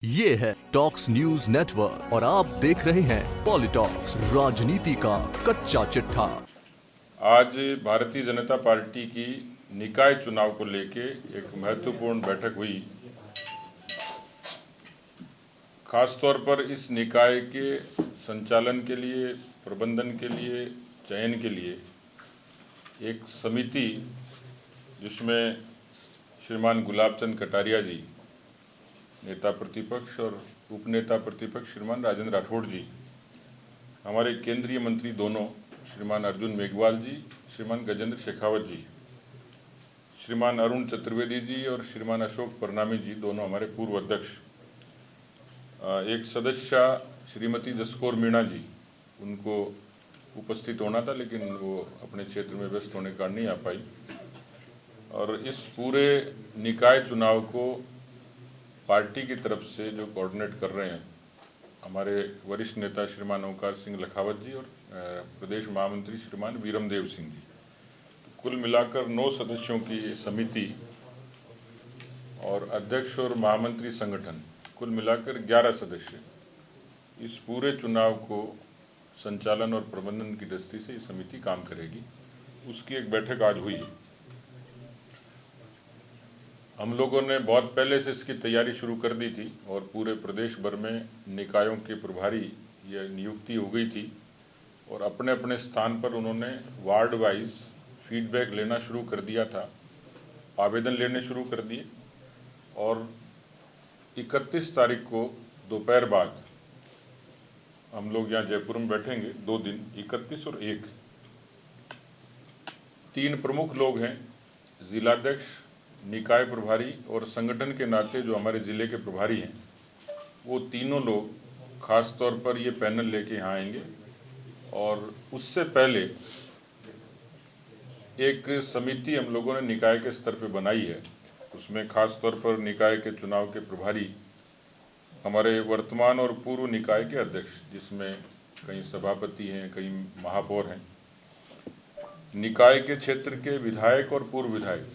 ये है talks news network और आप देख रहे हैं पॉलिटॉक्स, राजनीति का कच्चा चिट्ठा। आज भारतीय जनता पार्टी की निकाय चुनाव को लेके एक महत्वपूर्ण बैठक हुई। खासतौर पर इस निकाय के संचालन के लिए, प्रबंधन के लिए, चयन के लिए एक समिति जिसमें श्रीमान गुलाबचंद कटारिया जी नेता प्रतिपक्ष और उपनेता प्रतिपक्ष श्रीमान राजेंद्र राठौड़ जी, हमारे केंद्रीय मंत्री दोनों श्रीमान अर्जुन मेघवाल जी, श्रीमान गजेंद्र शेखावत जी, श्रीमान अरुण चतुर्वेदी जी और श्रीमान अशोक परनामी जी, दोनों हमारे पूर्व अध्यक्ष, एक सदस्य श्रीमती जसकौर मीणा जी, उनको उपस्थित होना था लेकिन वो अपने क्षेत्र में व्यस्त होने के कारण नहीं आ पाई। और इस पूरे निकाय चुनाव को पार्टी की तरफ से जो कोऑर्डिनेट कर रहे हैं हमारे वरिष्ठ नेता श्रीमान ओंकार सिंह लखावत जी और प्रदेश महामंत्री श्रीमान वीरमदेव सिंह जी। तो कुल मिलाकर 9 सदस्यों की समिति और अध्यक्ष और महामंत्री संगठन, कुल मिलाकर 11 सदस्य इस पूरे चुनाव को संचालन और प्रबंधन की दृष्टि से ये समिति काम करेगी। उसकी एक बैठक आज हुई। हम लोगों ने बहुत पहले से इसकी तैयारी शुरू कर दी थी और पूरे प्रदेश भर में निकायों के प्रभारी ये नियुक्ति हो गई थी और अपने अपने स्थान पर उन्होंने वार्ड वाइज फीडबैक लेना शुरू कर दिया था, आवेदन लेने शुरू कर दिए। और 31 तारीख को दोपहर बाद हम लोग यहाँ जयपुर में बैठेंगे 2 दिन, 31 और 1। 3 प्रमुख लोग हैं, जिलाध्यक्ष, निकाय प्रभारी और संगठन के नाते जो हमारे ज़िले के प्रभारी हैं, वो तीनों लोग खास तौर पर ये पैनल लेके यहाँ आएंगे। और उससे पहले एक समिति हम लोगों ने निकाय के स्तर पे बनाई है, उसमें खास तौर पर निकाय के चुनाव के प्रभारी हमारे वर्तमान और पूर्व निकाय के अध्यक्ष, जिसमें कई सभापति हैं, कई महापौर हैं, निकाय के क्षेत्र के विधायक और पूर्व विधायक,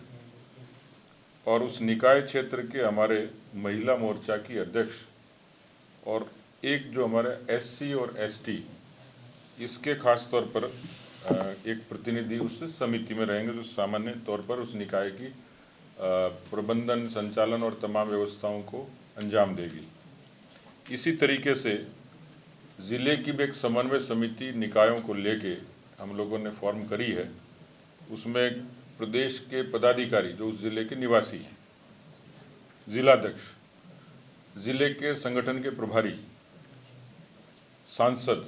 और उस निकाय क्षेत्र के हमारे महिला मोर्चा की अध्यक्ष, और एक जो हमारे एससी और एसटी, इसके खास तौर पर एक प्रतिनिधि उस समिति में रहेंगे जो सामान्य तौर पर उस निकाय की प्रबंधन, संचालन और तमाम व्यवस्थाओं को अंजाम देगी। इसी तरीके से ज़िले की भी एक समन्वय समिति निकायों को लेके हम लोगों ने फॉर्म करी है। उसमें प्रदेश के पदाधिकारी जो उस ज़िले के निवासी हैं, जिलाध्यक्ष, ज़िले के संगठन के प्रभारी, सांसद,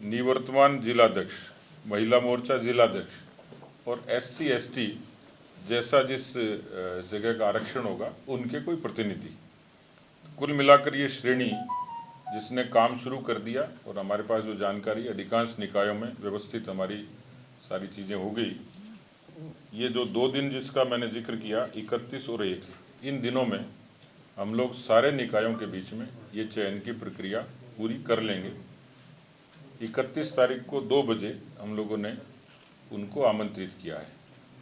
निवर्तमान जिलाध्यक्ष, महिला मोर्चा जिलाध्यक्ष और एससी एसटी जैसा जिस जगह का आरक्षण होगा उनके कोई प्रतिनिधि। कुल मिलाकर ये श्रेणी जिसने काम शुरू कर दिया और हमारे पास जो जानकारी अधिकांश निकायों में व्यवस्थित हमारी सारी चीज़ें हो गई। ये जो 2 दिन जिसका मैंने जिक्र किया, 31 और 1, इन दिनों में हम लोग सारे निकायों के बीच में ये चयन की प्रक्रिया पूरी कर लेंगे। 31 तारीख को 2 बजे हम लोगों ने उनको आमंत्रित किया है,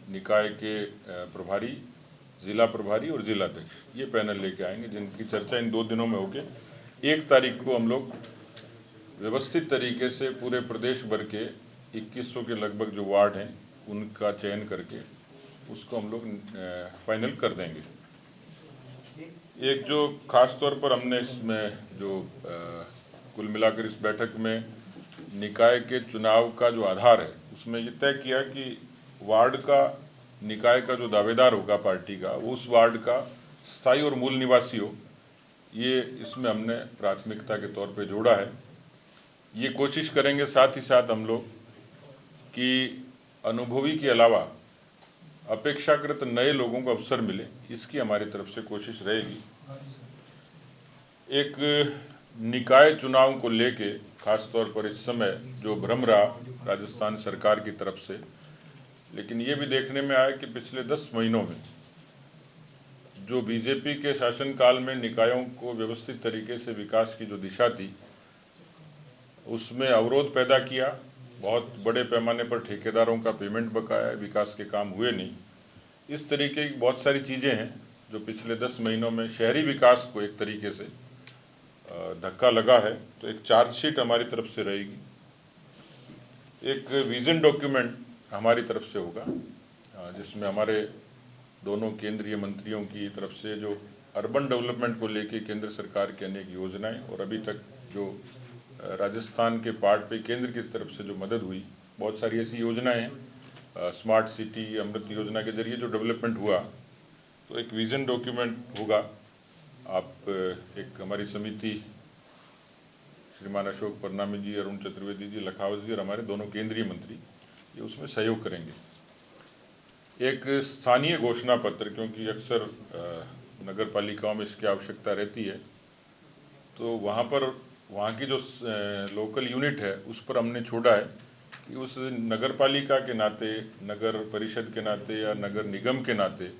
निकाय के प्रभारी, जिला प्रभारी और जिलाध्यक्ष, ये पैनल लेके आएंगे जिनकी चर्चा इन 2 दिनों में होगी। 1 तारीख को हम लोग व्यवस्थित तरीके से पूरे प्रदेश भर के 2100 के लगभग जो वार्ड हैं उनका चयन करके उसको हम लोग फाइनल कर देंगे। एक जो खास तौर पर हमने इसमें जो कुल मिलाकर इस बैठक में निकाय के चुनाव का जो आधार है उसमें ये तय किया कि वार्ड का, निकाय का जो दावेदार होगा पार्टी का, वो उस वार्ड का स्थायी और मूल निवासी हो, ये इसमें हमने प्राथमिकता के तौर पे जोड़ा है। ये कोशिश करेंगे साथ ही साथ हम लोग कि अनुभवी के अलावा अपेक्षाकृत नए लोगों को अवसर मिले, इसकी हमारी तरफ से कोशिश रहेगी। एक निकाय चुनाव को लेके खास तौर पर इस समय जो भ्रम रहा राजस्थान सरकार की तरफ से, लेकिन ये भी देखने में आया कि पिछले 10 महीनों में जो बीजेपी के शासनकाल में निकायों को व्यवस्थित तरीके से विकास की जो दिशा थी उसमें अवरोध पैदा किया। बहुत बड़े पैमाने पर ठेकेदारों का पेमेंट बकाया है, विकास के काम हुए नहीं। इस तरीके की बहुत सारी चीज़ें हैं जो पिछले 10 महीनों में शहरी विकास को एक तरीके से धक्का लगा है, तो एक चार्जशीट हमारी तरफ से रहेगी, एक विजन डॉक्यूमेंट हमारी तरफ से होगा, जिसमें हमारे दोनों केंद्रीय मंत्रियों की तरफ से जो अर्बन डेवलपमेंट को लेके केंद्र सरकार की अनेक योजनाएं और अभी तक जो राजस्थान के पार्ट पे केंद्र की तरफ से जो मदद हुई, बहुत सारी ऐसी योजनाएं हैं, स्मार्ट सिटी अमृत योजना के जरिए जो डेवलपमेंट हुआ, तो एक विजन डॉक्यूमेंट होगा। आप एक हमारी समिति श्रीमान अशोक परनामी जी, अरुण चतुर्वेदी जी, लखावत जी और हमारे दोनों केंद्रीय मंत्री ये उसमें सहयोग करेंगे। एक स्थानीय घोषणा पत्र, क्योंकि अक्सर नगर पालिकाओं में इसकी आवश्यकता रहती है, तो वहाँ की जो लोकल यूनिट है उस पर हमने छोड़ा है कि उस नगर पालिका के नाते, नगर परिषद के नाते या नगर निगम के नाते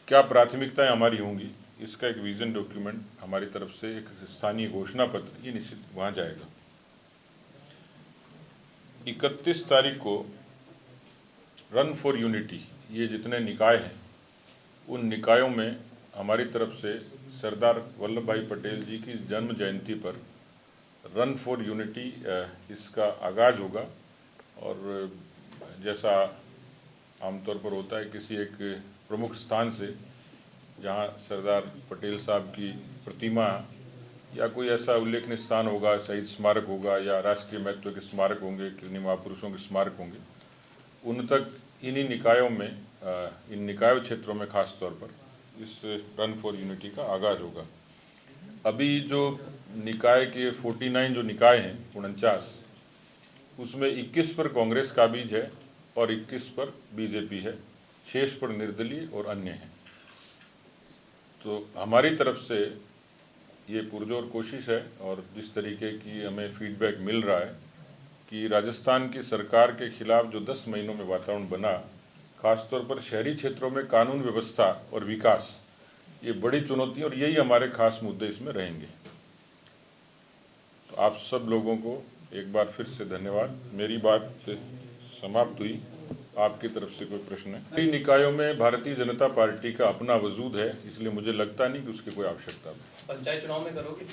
क्या प्राथमिकताएं हमारी होंगी, इसका एक विजन डॉक्यूमेंट हमारी तरफ से, एक स्थानीय घोषणा पत्र, ये निश्चित वहाँ जाएगा। 31 तारीख को रन फॉर यूनिटी, ये जितने निकाय हैं उन निकायों में हमारी तरफ से सरदार वल्लभ भाई पटेल जी की जन्म जयंती पर रन फॉर यूनिटी इसका आगाज होगा। और जैसा आमतौर पर होता है किसी एक प्रमुख स्थान से, जहां सरदार पटेल साहब की प्रतिमा या कोई ऐसा उल्लेखनीय स्थान होगा, शहीद स्मारक होगा या राष्ट्रीय महत्व के स्मारक होंगे, किन्हीं महापुरुषों के स्मारक होंगे, उन तक इन्हीं निकायों में, इन निकायों क्षेत्रों में खास तौर पर इस रन फॉर यूनिटी का आगाज होगा। अभी जो निकाय के 49 जो निकाय हैं, 49, उसमें 21 पर कांग्रेस का बीज है और 21 पर बीजेपी है, शेष पर निर्दलीय और अन्य हैं। तो हमारी तरफ से ये पुरजोर कोशिश है, और जिस तरीके की हमें फीडबैक मिल रहा है कि राजस्थान की सरकार के खिलाफ जो 10 महीनों में वातावरण बना, खासतौर पर शहरी क्षेत्रों में कानून व्यवस्था और विकास, ये बड़ी चुनौती और यही हमारे खास मुद्दे इसमें रहेंगे। तो आप सब लोगों को एक बार फिर से धन्यवाद। मेरी बात समाप्त हुई, आपकी तरफ से कोई प्रश्न है? कई निकायों में भारतीय जनता पार्टी का अपना वजूद है, इसलिए मुझे लगता नहीं कि उसकी कोई आवश्यकता है। पंचायत चुनाव में करोगे?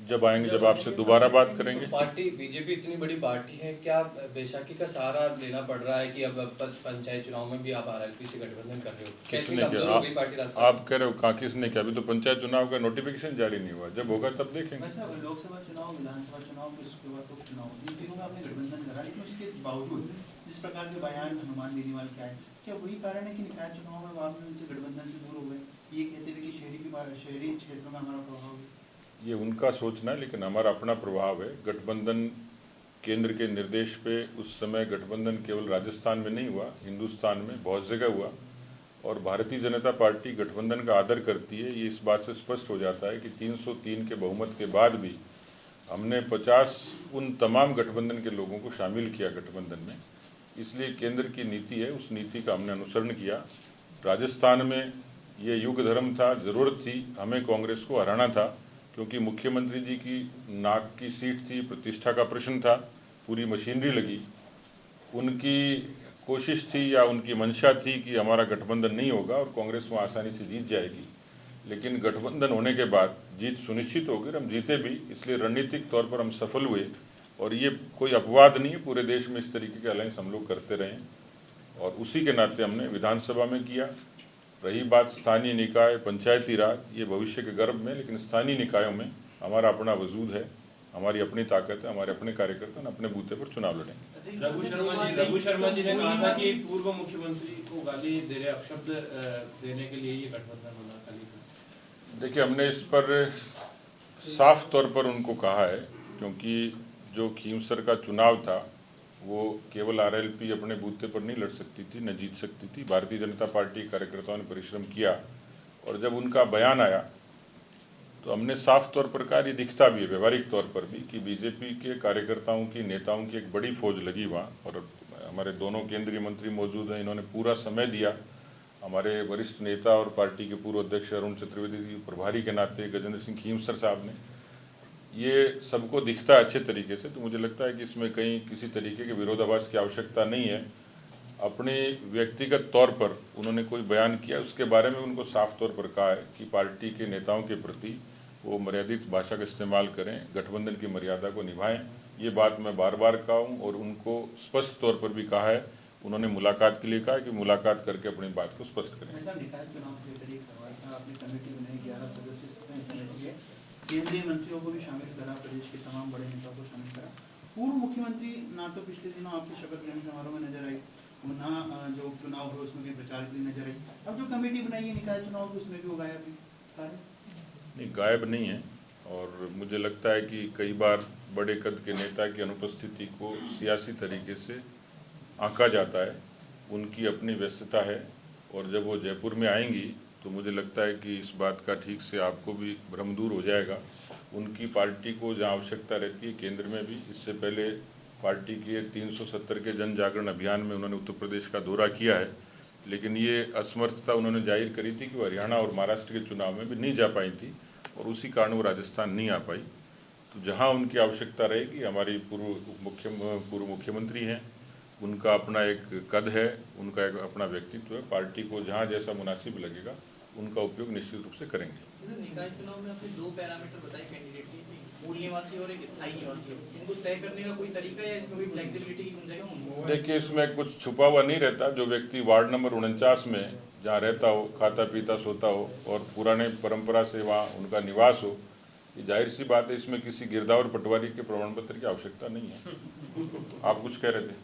जब आएंगे, जब आपसे दोबारा बात करेंगे। पार्टी बीजेपी इतनी बड़ी पार्टी है, क्या बैसाखी का सहारा लेना पड़ रहा है कि अब पंचायत चुनाव में भी आप आरएलपी से गठबंधन कर रहे हो? किसने किया? आप कह रहे हो कहाँ, किसने किया? अभी तो पंचायत चुनाव का नोटिफिकेशन जारी नहीं हुआ, जब होगा तब देखेंगे। लोकसभा चुनाव, विधानसभा चुनाव, उसके बाद उपचुनाव, इन तीनों में आपने गठबंधन करा, लेकिन उसके बावजूद जिस प्रकार के बयान हनुमान बेनीवाल के आए, क्या वही कारण है कि निकाय चुनाव में आप उनसे गठबंधन से दूर हो गए, ये कहते हुए कि शहरी क्षेत्रों में हमारा प्रभाव है? ये उनका सोचना है, लेकिन हमारा अपना प्रभाव है। गठबंधन केंद्र के निर्देश पे उस समय गठबंधन केवल राजस्थान में नहीं हुआ, हिंदुस्तान में बहुत जगह हुआ, और भारतीय जनता पार्टी गठबंधन का आदर करती है। ये इस बात से स्पष्ट हो जाता है कि 303 के बहुमत के बाद भी हमने 50 उन तमाम गठबंधन के लोगों को शामिल किया गठबंधन में। इसलिए केंद्र की नीति है, उस नीति का हमने अनुसरण किया। राजस्थान में ये युग धर्म था, ज़रूरत थी, हमें कांग्रेस को हराना था, क्योंकि मुख्यमंत्री जी की नाक की सीट थी, प्रतिष्ठा का प्रश्न था, पूरी मशीनरी लगी। उनकी कोशिश थी या उनकी मंशा थी कि हमारा गठबंधन नहीं होगा और कांग्रेस वहाँ आसानी से जीत जाएगी, लेकिन गठबंधन होने के बाद जीत सुनिश्चित हो गई, हम जीते भी। इसलिए रणनीतिक तौर पर हम सफल हुए, और ये कोई अपवाद नहीं है, पूरे देश में इस तरीके के अलायंस हम लोग करते रहे, और उसी के नाते हमने विधानसभा में किया। रही बात स्थानीय निकाय, पंचायती राज, ये भविष्य के गर्भ में, लेकिन स्थानीय निकायों में हमारा अपना वजूद है, हमारी अपनी ताकत है, हमारे अपने कार्यकर्ता अपने बूथे पर चुनाव लड़ेंगे। रघु शर्मा जी ने कहा था कि पूर्व मुख्यमंत्री को गाली दे रहे, अपशब्द देने के लिए ये गठबंधन होना खाली। देखिए, हमने इस पर साफ तौर पर उनको कहा है, क्योंकि जो खींवसर का चुनाव था वो केवल आरएलपी अपने बूथे पर नहीं लड़ सकती थी, न जीत सकती थी। भारतीय जनता पार्टी कार्यकर्ताओं ने परिश्रम किया, और जब उनका बयान आया तो हमने साफ तौर पर कहा, ये दिखता भी है व्यवहारिक तौर पर भी, कि बीजेपी के कार्यकर्ताओं की, नेताओं की एक बड़ी फौज लगी वहाँ, और हमारे दोनों केंद्रीय मंत्री मौजूद हैं, इन्होंने पूरा समय दिया। हमारे वरिष्ठ नेता और पार्टी के पूर्व अध्यक्ष अरुण चतुर्वेदी जी, प्रभारी के नाते गजेंद्र सिंह खींवसर साहब ने, ये सबको दिखता है अच्छे तरीके से। तो मुझे लगता है कि इसमें कहीं किसी तरीके के विरोधाभास की आवश्यकता नहीं है। अपने व्यक्तिगत तौर पर उन्होंने कोई बयान किया, उसके बारे में उनको साफ तौर पर कहा है कि पार्टी के नेताओं के प्रति वो मर्यादित भाषा का इस्तेमाल करें, गठबंधन की मर्यादा को निभाएं। ये बात मैं बार बार कहा हूँ और उनको स्पष्ट तौर पर भी कहा है। उन्होंने मुलाकात के लिए कहा कि मुलाकात करके अपनी बात को स्पष्ट करें। ऐसा निकाय चुनाव के तरीके करवाया था आपने, कमेटी बनाई 11 सदस्य कमेटी है, केंद्रीय मंत्रियों को भी शामिल करा, प्रदेश के तमाम बड़े नेताओं को शामिल करा। पूर्व मुख्यमंत्री ना तो पिछले दिनों आपके शपथ ग्रहण समारोह में नजर आई, ना जो चुनाव हुए उसमें भी प्रचार के लिए नजर आई। अब जो कमेटी बनाई है निकाय चुनाव की उसमें भी वो गायब है। नहीं, गायब नहीं है। और मुझे लगता है कि कई बार बड़े कद के नेता की अनुपस्थिति को सियासी तरीके से आंका जाता है। उनकी अपनी व्यस्तता है और जब वो जयपुर में आएंगी तो मुझे लगता है कि इस बात का ठीक से आपको भी भ्रम दूर हो जाएगा। उनकी पार्टी को जहां आवश्यकता रहती है केंद्र में भी, इससे पहले पार्टी के 370 के जन जागरण अभियान में उन्होंने उत्तर प्रदेश का दौरा किया है, लेकिन ये असमर्थता उन्होंने जाहिर करी थी कि वो हरियाणा और महाराष्ट्र के चुनाव में भी नहीं जा पाई थी और उसी कारण वो राजस्थान नहीं आ पाई। तो जहाँ उनकी आवश्यकता रहेगी, हमारी पूर्व मुख्यमंत्री हैं, उनका अपना एक कद है, उनका एक अपना व्यक्तित्व है, पार्टी को जहाँ जैसा मुनासिब लगेगा उनका उपयोग निश्चित रूप से करेंगे। निकाय चुनाव में आपने 2 पैरामीटर बताए कैंडिडेट के, मूल निवासी और एक स्थायी निवासी, इनको तय करने का कोई तरीका है या इसमें कोई फ्लेक्सिबिलिटी की गुंजाइश है? देखिए, इसमें कुछ छुपा हुआ नहीं रहता। जो व्यक्ति वार्ड नंबर 49 में जहाँ रहता हो, खाता पीता सोता हो और पुराने परंपरा से वहाँ उनका निवास हो, ये जाहिर सी बात है, इसमें किसी गिरदावर पटवारी के प्रमाण पत्र की आवश्यकता नहीं है। आप कुछ कह रहे थे?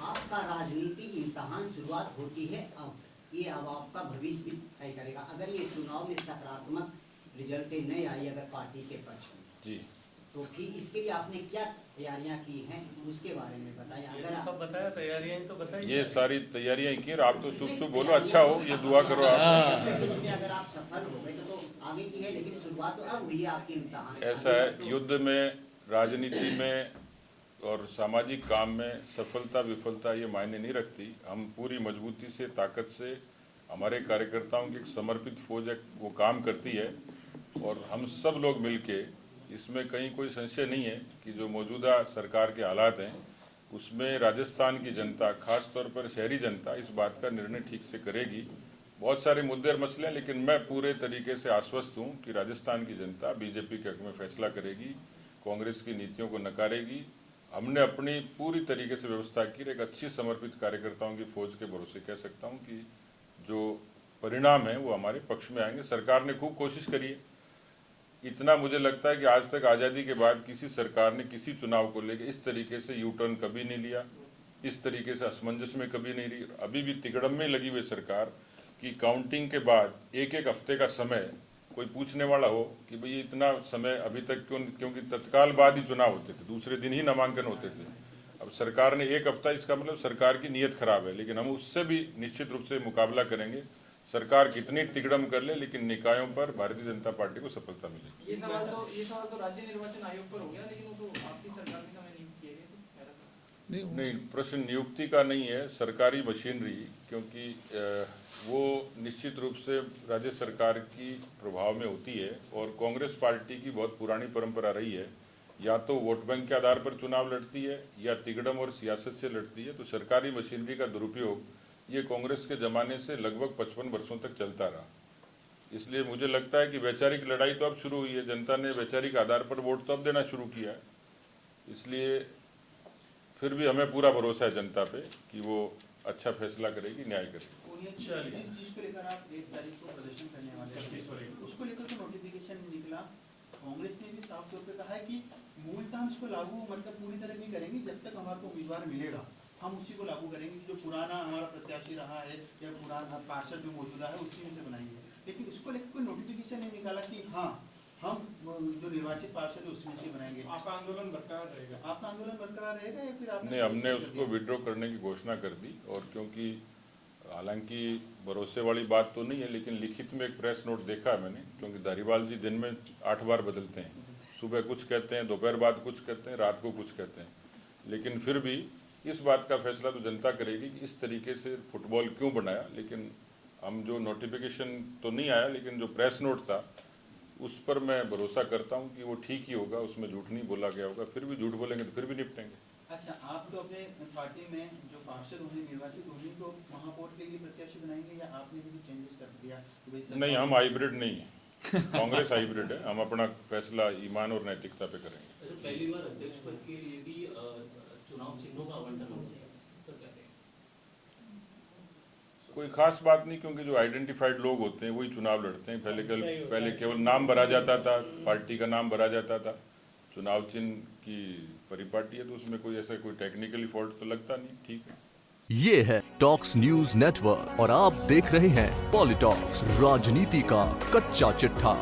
आपका राजनीति इम्तहान शुरुआत होती है अब आपका भविष्य भी तय करेगा। अगर ये चुनाव में सकारात्मक रिजल्ट नहीं आई अगर पार्टी के पक्ष में जी, तो फिर इसके लिए आपने क्या तैयारियां की हैं उसके बारे में बताएं। अगर आप बताया तैयारियां तो बताइए। ये सारी तैयारियां की, आप तो शुभ बोलो, अच्छा हो, ये दुआ करो आप। अगर आप सफल हो गए तो आगे की है, लेकिन शुरुआत तो अब हुई है आपकी इम्तहान। ऐसा है, युद्ध में, राजनीति में और सामाजिक काम में सफलता विफलता ये मायने नहीं रखती। हम पूरी मजबूती से, ताकत से, हमारे कार्यकर्ताओं की एक समर्पित फौज है, वो काम करती है और हम सब लोग मिलके, इसमें कहीं कोई संशय नहीं है कि जो मौजूदा सरकार के हालात हैं उसमें राजस्थान की जनता, खास तौर पर शहरी जनता, इस बात का निर्णय ठीक से करेगी। बहुत सारे मुद्दे और मसले हैं, लेकिन मैं पूरे तरीके से आश्वस्त हूँ कि राजस्थान की जनता बीजेपी के हक में फैसला करेगी, कांग्रेस की नीतियों को नकारेगी। हमने अपनी पूरी तरीके से व्यवस्था की, एक अच्छी समर्पित कार्यकर्ताओं की फौज के भरोसे कह सकता हूँ कि जो परिणाम है वो हमारे पक्ष में आएंगे। सरकार ने खूब कोशिश करी है। इतना मुझे लगता है कि आज तक आज़ादी के बाद किसी सरकार ने किसी चुनाव को लेकर इस तरीके से यू टर्न कभी नहीं लिया, इस तरीके से असमंजस में कभी नहीं रही। अभी भी तिकड़म में लगी हुई सरकार की काउंटिंग के बाद एक हफ्ते का समय कोई पूछने वाला हो कि भाई इतना समय अभी तक क्यों, क्योंकि तत्काल बाद ही चुनाव होते थे, दूसरे दिन ही नामांकन होते थे। अब सरकार ने एक हफ्ता, इसका मतलब सरकार की नीयत खराब है, लेकिन हम उससे भी निश्चित रूप से मुकाबला करेंगे। सरकार कितनी तिकड़म कर ले, लेकिन निकायों पर भारतीय जनता पार्टी को सफलता मिलेगी। ये सवाल तो राज्य निर्वाचन आयोग पर हो गया, लेकिन वो तो आपकी सरकार के समय नहीं किए गए थे। नहीं, प्रश्न नियुक्ति का नहीं है, सरकारी मशीनरी, क्योंकि वो निश्चित रूप से राज्य सरकार की प्रभाव में होती है और कांग्रेस पार्टी की बहुत पुरानी परंपरा रही है, या तो वोट बैंक के आधार पर चुनाव लड़ती है या तिगड़म और सियासत से लड़ती है। तो सरकारी मशीनरी का दुरुपयोग ये कांग्रेस के ज़माने से लगभग 55 वर्षों तक चलता रहा। इसलिए मुझे लगता है कि वैचारिक लड़ाई तो अब शुरू हुई है, जनता ने वैचारिक आधार पर वोट तो अब देना शुरू किया है। इसलिए फिर भी हमें पूरा भरोसा है जनता पे कि वो अच्छा फैसला करेगी, न्याय करेगी। जिस चीज को लेकर आप 1 तारीख को प्रदर्शन करने वाले हैं, उसको लेकर तो नोटिफिकेशन निकला। कांग्रेस ने भी साफ तौर पे कहा है कि मूलतः हम इसको लागू मतलब पूरी तरह नहीं करेंगे, जब तक हमारे को उम्मीदवार मिलेगा हम उसी को लागू करेंगे। जो पुराना हमारा प्रत्याशी रहा है या पुराना पार्षद जो मौजूदा है उसी में से बनाएंगे। लेकिन इसको लेकर कोई नोटिफिकेशन नहीं निकाला कि हाँ हम जो निर्वाचित पार्षद है उसमें से बनाएंगे। आपका आंदोलन बरकरार रहेगा? आपका आंदोलन बरकरार रहेगा या फिर आपने? नहीं, हमने उसको विड्रॉ करने की घोषणा कर दी। और क्योंकि हालांकि भरोसे वाली बात तो नहीं है, लेकिन लिखित में एक प्रेस नोट देखा है मैंने, क्योंकि धारीवाल जी दिन में 8 बार बदलते हैं, सुबह कुछ कहते हैं, दोपहर बाद कुछ कहते हैं, रात को कुछ कहते हैं। लेकिन फिर भी इस बात का फैसला तो जनता करेगी कि इस तरीके से फुटबॉल क्यों बनाया। लेकिन हम जो नोटिफिकेशन तो नहीं आया, लेकिन जो प्रेस नोट था उस पर मैं भरोसा करता हूँ कि वो ठीक ही होगा, उसमें झूठ नहीं बोला गया होगा। फिर भी झूठ बोलेंगे तो फिर भी निपटेंगे। अच्छा, आप तो अपने पार्टी में जो पार्षद होंगे निर्वाचित उन्हीं को महापौर के लिए प्रत्याशी बनाएंगे या आपने भी कुछ चेंजेस कर दिया कि भाई नहीं, हम हाइब्रिड नहीं है। कांग्रेस हाइब्रिड है, हम अपना फैसला ईमान और नैतिकता पे करेंगे। अच्छा, पहली बार अध्यक्ष पद के लिए भी चुनाव चिन्हों का आवंटन हो जाएगा, इस पर क्या कहेंगे? कोई खास बात नहीं, क्योंकि जो आइडेंटिफाइड लोग होते हैं वही चुनाव लड़ते हैं। पहले केवल नाम भरा जाता था, पार्टी का नाम भरा जाता था। चुनाव चिन्ह की परिपाटी है तो उसमें कोई ऐसा कोई टेक्निकली फॉल्ट तो लगता नहीं, ठीक है। ये है टॉक्स न्यूज नेटवर्क और आप देख रहे हैं पॉलिटॉक्स, राजनीति का कच्चा चिट्ठा।